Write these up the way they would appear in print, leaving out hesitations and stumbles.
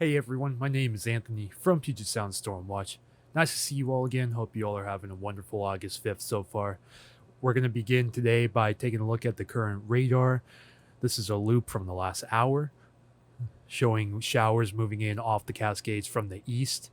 Hey everyone, my name is Anthony from Puget Sound Storm Watch. Nice to see you all again. Hope you all are having a wonderful August 5th so far. We're going to begin today by taking a look at the current radar. This is a loop from the last hour, showing showers moving in off the Cascades from the east.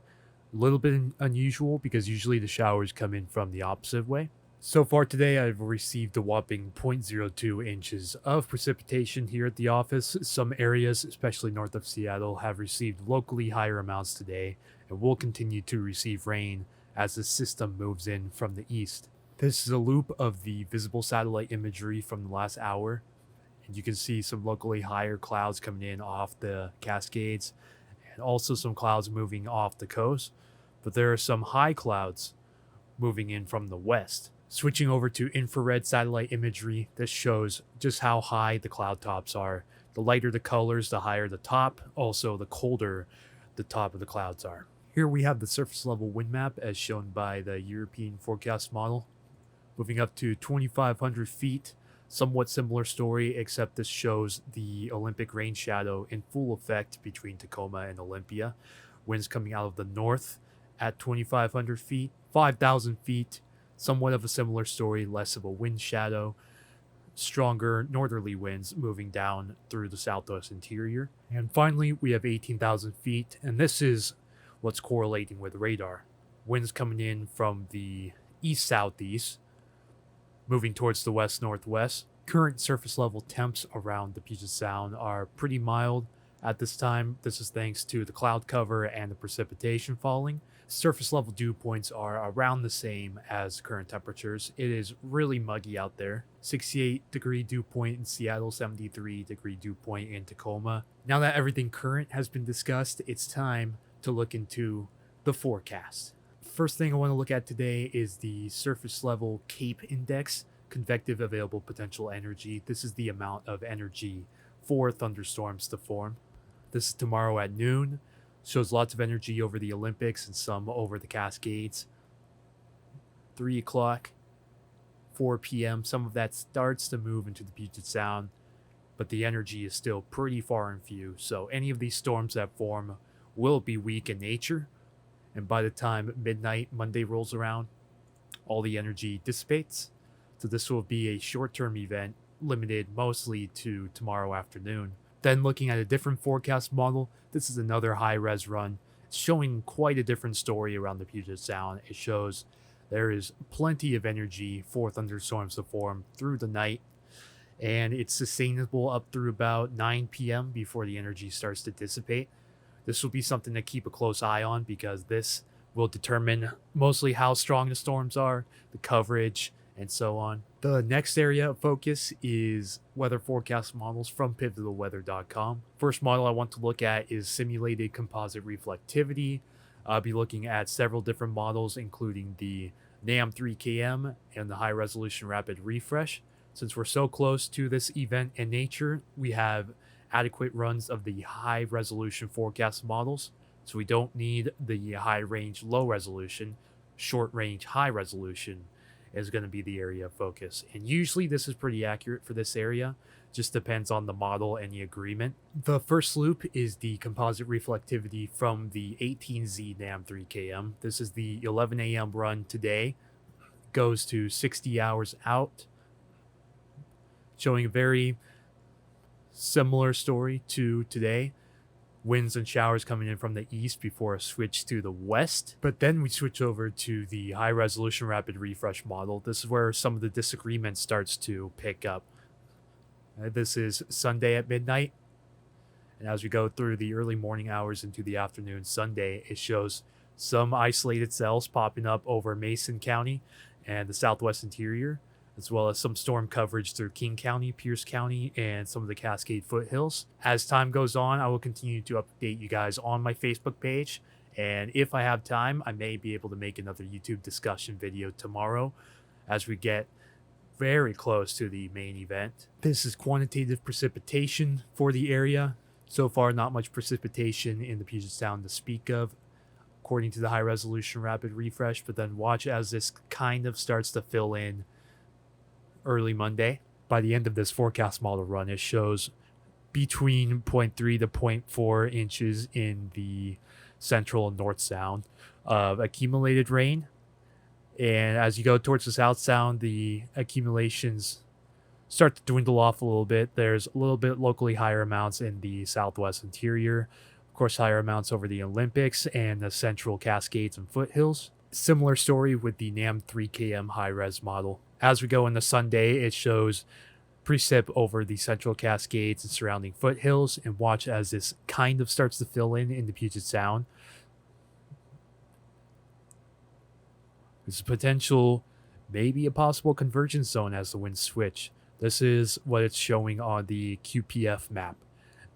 A little bit unusual because usually the showers come in from the opposite way. So far today, I've received a whopping zero point zero 0.02 inches of precipitation here at the office. Some areas, especially north of Seattle, have received locally higher amounts today and will continue to receive rain as the system moves in from the east. This is a loop of the visible satellite imagery from the last hour, and you can see some locally higher clouds coming in off the Cascades and also some clouds moving off the coast, but there are some high clouds moving in from the west. Switching over to infrared satellite imagery, this shows just how high the cloud tops are. The lighter the colors, the higher the top. Also, the colder the top of the clouds are. Here we have the surface level wind map as shown by the European forecast model. Moving up to 2,500 feet, somewhat similar story, except this shows the Olympic rain shadow in full effect between Tacoma and Olympia. Winds coming out of the north at 2,500 feet, 5,000 feet. Somewhat of a similar story, less of a wind shadow, stronger northerly winds moving down through the southwest interior. And finally, we have 18,000 feet, and this is what's correlating with radar. Winds coming in from the east-southeast, moving towards the west-northwest. Current surface level temps around the Puget Sound are pretty mild at this time. This is thanks to the cloud cover and the precipitation falling. Surface level dew points are around the same as current temperatures. It is really muggy out there. 68 degree dew point in Seattle, 73 degree dew point in Tacoma. Now that everything current has been discussed, it's time to look into the forecast. First thing I want to look at today is the surface level CAPE index, convective available potential energy. This is the amount of energy for thunderstorms to form. This is tomorrow at noon. Shows lots of energy over the Olympics and some over the Cascades. 3 o'clock, 4 p.m. Some of that starts to move into the Puget Sound, but the energy is still pretty far and few. So any of these storms that form will be weak in nature. And by the time midnight Monday rolls around, all the energy dissipates. So this will be a short-term event limited mostly to tomorrow afternoon. Then looking at a different forecast model, this is another high-res run. It's showing quite a different story around the Puget Sound. It shows there is plenty of energy for thunderstorms to form through the night, and it's sustainable up through about 9 p.m. before the energy starts to dissipate. This will be something to keep a close eye on because this will determine mostly how strong the storms are, the coverage, and so on. The next area of focus is weather forecast models from pivotalweather.com. First model I want to look at is simulated composite reflectivity. I'll be looking at several different models, including the NAM 3KM and the high resolution rapid refresh. Since we're so close to this event in nature, we have adequate runs of the high resolution forecast models. So we don't need the high range low resolution. Short range high resolution is going to be the area of focus. And usually this is pretty accurate for this area. Just depends on the model and the agreement. The first loop is the composite reflectivity from the 18Z NAM 3KM. This is the 11 a.m. run today. Goes to 60 hours out. Showing a very similar story to today. Winds and showers coming in from the east before a switch to the west. But then we switch over to the high resolution rapid refresh model. This is where some of the disagreement starts to pick up. This is Sunday at midnight. And as we go through the early morning hours into the afternoon Sunday, it shows some isolated cells popping up over Mason County and the southwest interior, as well as some storm coverage through King County, Pierce County, and some of the Cascade foothills. As time goes on, I will continue to update you guys on my Facebook page, and if I have time, I may be able to make another YouTube discussion video tomorrow as we get very close to the main event. This is quantitative precipitation for the area. So far, not much precipitation in the Puget Sound to speak of, according to the high resolution rapid refresh, but then watch as this kind of starts to fill in early Monday. By the end of this forecast model run, it shows between zero point 0.3 to zero point 0.4 inches in the central and north sound of accumulated rain. And as you go towards the south sound, the accumulations start to dwindle off a little bit. There's a little bit locally higher amounts in the southwest interior, of course, higher amounts over the Olympics and the central Cascades and foothills. Similar story with the NAM 3KM high-res model. As we go into Sunday, it shows precip over the central Cascades and surrounding foothills, and watch as this kind of starts to fill in the Puget Sound. There's a potential, maybe a possible convergence zone as the winds switch. This is what it's showing on the QPF map.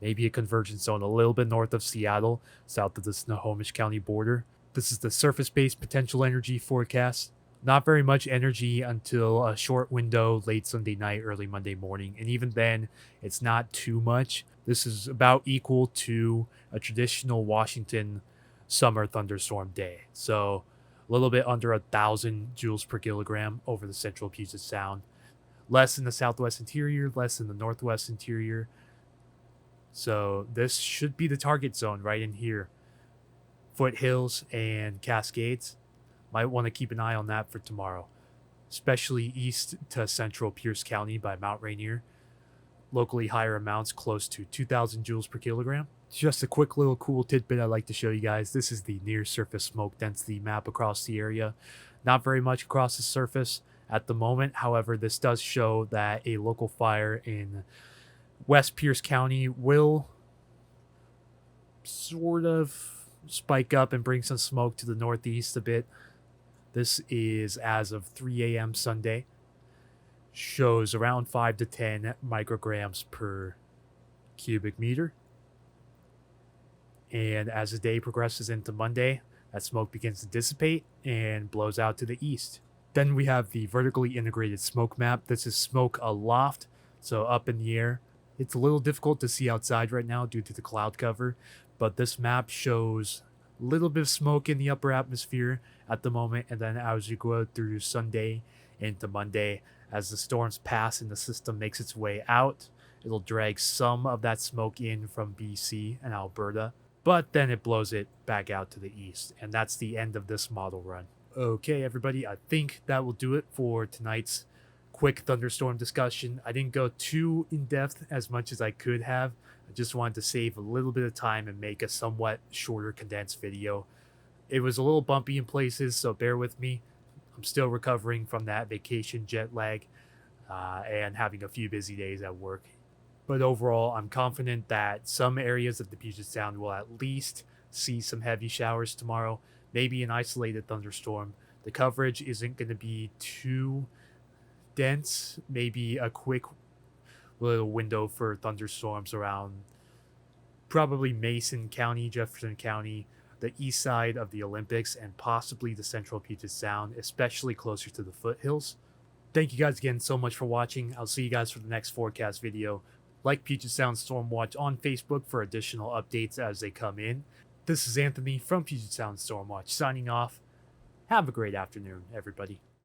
Maybe a convergence zone a little bit north of Seattle, south of the Snohomish County border. This is the surface-based potential energy forecast. Not very much energy until a short window late Sunday night, early Monday morning. And even then, it's not too much. This is about equal to a traditional Washington summer thunderstorm day. So a little bit under 1,000 joules per kilogram over the central Puget Sound. Less in the southwest interior, less in the northwest interior. So this should be the target zone right in here. Foothills and Cascades. Might want to keep an eye on that for tomorrow, especially east to central Pierce County by Mount Rainier. Locally higher amounts close to 2,000 joules per kilogram. Just a quick little cool tidbit I'd like to show you guys. This is the near surface smoke density map across the area. Not very much across the surface at the moment. However, this does show that a local fire in West Pierce County will sort of spike up and bring some smoke to the northeast a bit. This is as of 3 a.m. Sunday. Shows around 5 to 10 micrograms per cubic meter. And as the day progresses into Monday, that smoke begins to dissipate and blows out to the east. Then we have the vertically integrated smoke map. This is smoke aloft, so up in the air. It's a little difficult to see outside right now due to the cloud cover, but this map shows a little bit of smoke in the upper atmosphere at the moment, and then as you go through Sunday into Monday, as the storms pass and the system makes its way out, it'll drag some of that smoke in from BC and Alberta, but then it blows it back out to the east, and that's the end of this model run. Okay, everybody, I think that will do it for tonight's quick thunderstorm discussion. I didn't go too in-depth as much as I could have. I just wanted to save a little bit of time and make a somewhat shorter condensed video. It was a little bumpy in places, so bear with me. I'm still recovering from that vacation jet lag and having a few busy days at work. But overall, I'm confident that some areas of the Puget Sound will at least see some heavy showers tomorrow, maybe an isolated thunderstorm. The coverage isn't going to be too dense, maybe a quick little window for thunderstorms around probably Mason County, Jefferson County, the east side of the Olympics, and possibly the central Puget Sound, especially closer to the foothills. Thank you guys again so much for watching. I'll see you guys for the next forecast video. Like Puget Sound Storm Watch on Facebook for additional updates as they come in. This is Anthony from Puget Sound Storm Watch signing off. Have a great afternoon, everybody.